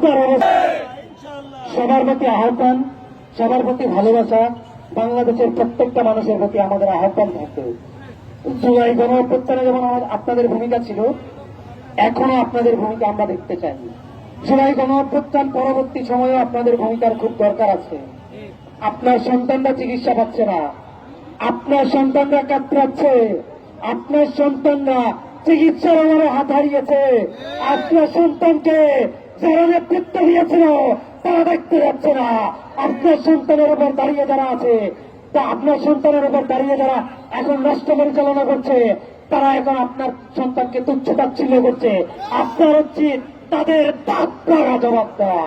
আপনার সবার প্রতি আহ্বান, সবার প্রতি ভালোবাসা, বাংলাদেশের প্রত্যেকটা মানুষের প্রতি আমাদের আহ্বান থাকবে। জুলাই গণঅভ্যুত্থানে যেমন আপনাদের ভূমিকা ছিল, এখনো আপনাদের ভূমিকা আমরা দেখতে চাই। জুলাই গণঅভ্যুত্থান পরবর্তী সময়ে আপনাদের ভূমিকার খুব দরকার আছে। আপনার সন্তানরা চিকিৎসা পাচ্ছে না, আপনার সন্তানরা কাতরাচ্ছে, আপনার সন্তানরা চিকিৎসার অভাবে হাত হারিয়েছে, আপনার সন্তানকে যারা নেতৃত্ব দিয়েছিল তারা দেখতে যাচ্ছে না। আপনার সন্তানের উপর দাঁড়িয়ে যারা আছে, তা আপনার সন্তানের উপর দাঁড়িয়ে যারা এখন রাষ্ট্র পরিচালনা করছে, তারা এখন আপনার সন্তানকে তুচ্ছ তাচ্ছিল্য করছে। আপনার উচিত তাদের দাঁত ভাঙা জবাব দেওয়া।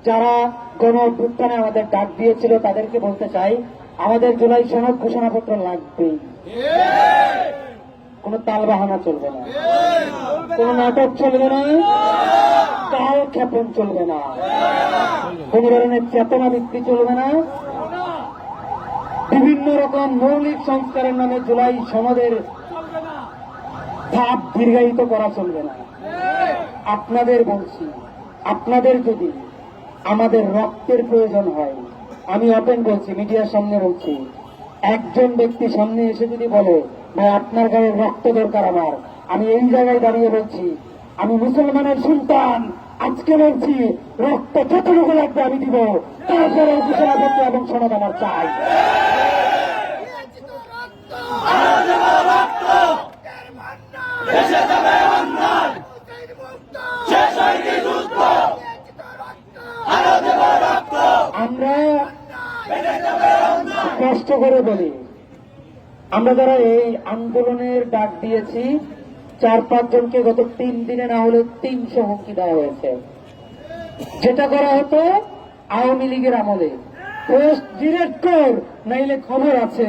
যারা গণ অভ্যুত্থানে আমাদের ডাক দিয়েছিল তাদেরকে বলতে চাই, আমাদের জুলাই সনদ ঘোষণাপত্র লাগবেই। কোন তাল বাহানা চলবে না, কোন নাটক চলবে না, কাল ক্ষেপণ চলবে না, কোন ধরনের চেতনা বৃদ্ধি চলবে না, বিভিন্ন রকম মৌলিক সংস্কারের নামে জুলাই সনদের ধাপ দীর্ঘায়িত করা চলবে না। আপনাদের বলছি, আপনাদের যদি আমাদের রক্তের প্রয়োজন হয়, আমি ওপেন বলছি, মিডিয়ার সামনে বলছি, একজন ব্যক্তি সামনে এসে যদি বলে ভাই আপনার গায়ে রক্ত দরকার আমার, আমি এই জায়গায় দাঁড়িয়ে বলছি, আমি মুসলমানের সন্তান, আজকে বলছি রক্ত যতটুকু লাগবে আমি দিব, তারপরে ঘোষণাপত্র এবং সনদ আমার চাই। আমরা কষ্ট করে বলি, আমরা যারা এই আন্দোলনের ডাক দিয়েছি 4-5 জনকে গত 3 দিনে না হলে 300 হুমকি দেওয়া হয়েছে। যেটা করা হতো আওয়ামী লীগের আমলে, পোস্ট ডিরেক্ট কর নাইলে খবর আছে।